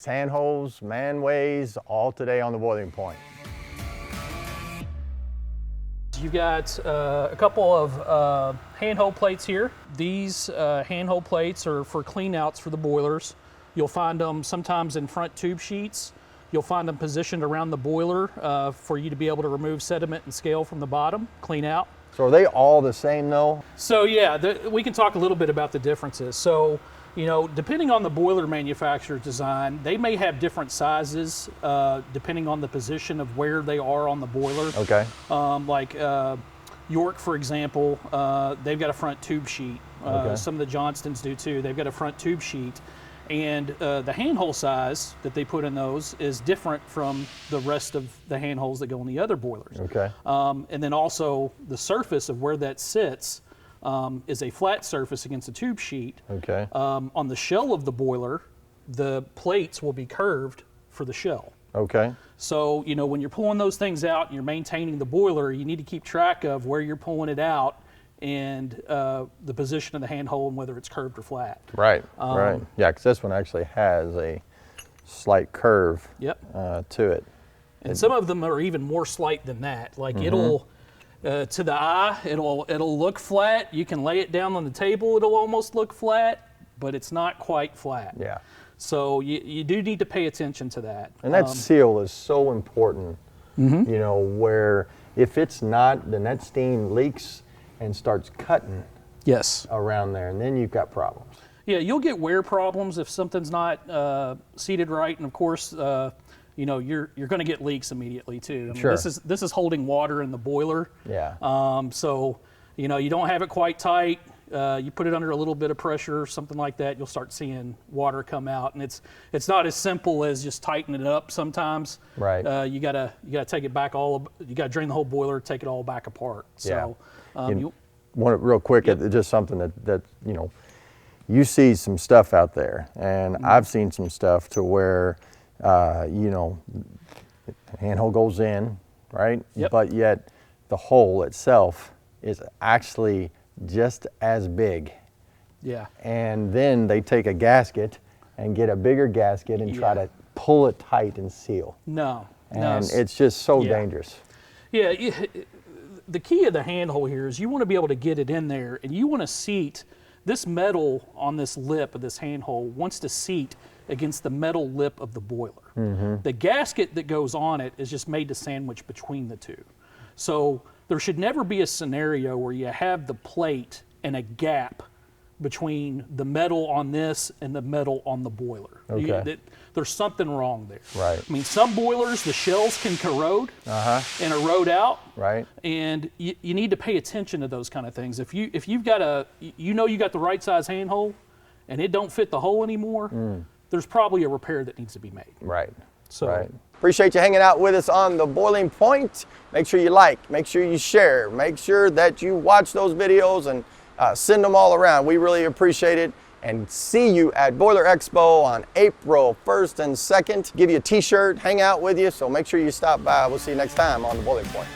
Handholes, Manways, all today on the boiling point. You've got a couple of handhole plates here. These handhole plates are for cleanouts for the boilers. You'll find them sometimes in front tube sheets. You'll find them positioned around the boiler for you to be able to remove sediment and scale from the bottom, clean out. So are they all the same though? So yeah, we can talk a little bit about the differences. So, you know, depending on the boiler manufacturer's design, they may have different sizes depending on the position of where they are on the boiler. Okay. Like York, for example, they've got a front tube sheet. Okay. Some of the Johnstons do too. They've got a front tube sheet. And the handhole size that they put in those is different from the rest of the handholes that go in the other boilers. Okay. And then also the surface of where that sits is a flat surface against a tube sheet. Okay. On the shell of the boiler, the plates will be curved for the shell. Okay. So, you know, when you're pulling those things out and you're maintaining the boiler, you need to keep track of where you're pulling it out and the position of the handhole and whether it's curved or flat. Right, right. Yeah, because this one actually has a slight curve to it. And some of them are even more slight than that. Like it'll, to the eye, it'll look flat. You can lay it down on the table, it'll almost look flat, but it's not quite flat. Yeah. So you do need to pay attention to that. And that seal is so important, you know, where if it's not, then that steam leaks and starts cutting around there, and then you've got problems. Yeah, you'll get wear problems if something's not seated right, and of course, you know, you're going to get leaks immediately too. I mean, Sure. This is holding water in the boiler. Yeah. So, you know, you don't have it quite tight. You put it under a little bit of pressure, something like that, you'll start seeing water come out, and it's not as simple as just tightening it up. Sometimes, right? You gotta take it back you gotta drain the whole boiler, take it all back apart. So, real quick, it's just something that you know, you see some stuff out there, and I've seen some stuff to where you know, the handhole goes in, right? Yep. But yet the hole itself is actually just as big. Yeah. And then they take a gasket and get a bigger gasket and try to pull it tight and seal. No. And it's just so dangerous. Yeah. The key of the handhole here is you want to be able to get it in there, and you want to seat this metal on this lip of this handhole wants to seat against the metal lip of the boiler. The gasket that goes on it is just made to sandwich between the two. So there should never be a scenario where you have the plate and a gap between the metal on this and the metal on the boiler. Okay. There's something wrong there. Right. I mean, some boilers, the shells can corrode and erode out. Right. And you need to pay attention to those kind of things. If you've got you got the right size handhole and it don't fit the hole anymore, there's probably a repair that needs to be made. Right. So. Right. Appreciate you hanging out with us on The Boiling Point. Make sure you like, make sure you share, make sure that you watch those videos and send them all around. We really appreciate it. And see you at Boiler Expo on April 1st and 2nd. Give you a t-shirt, hang out with you, so make sure you stop by. We'll see you next time on The Boiling Point.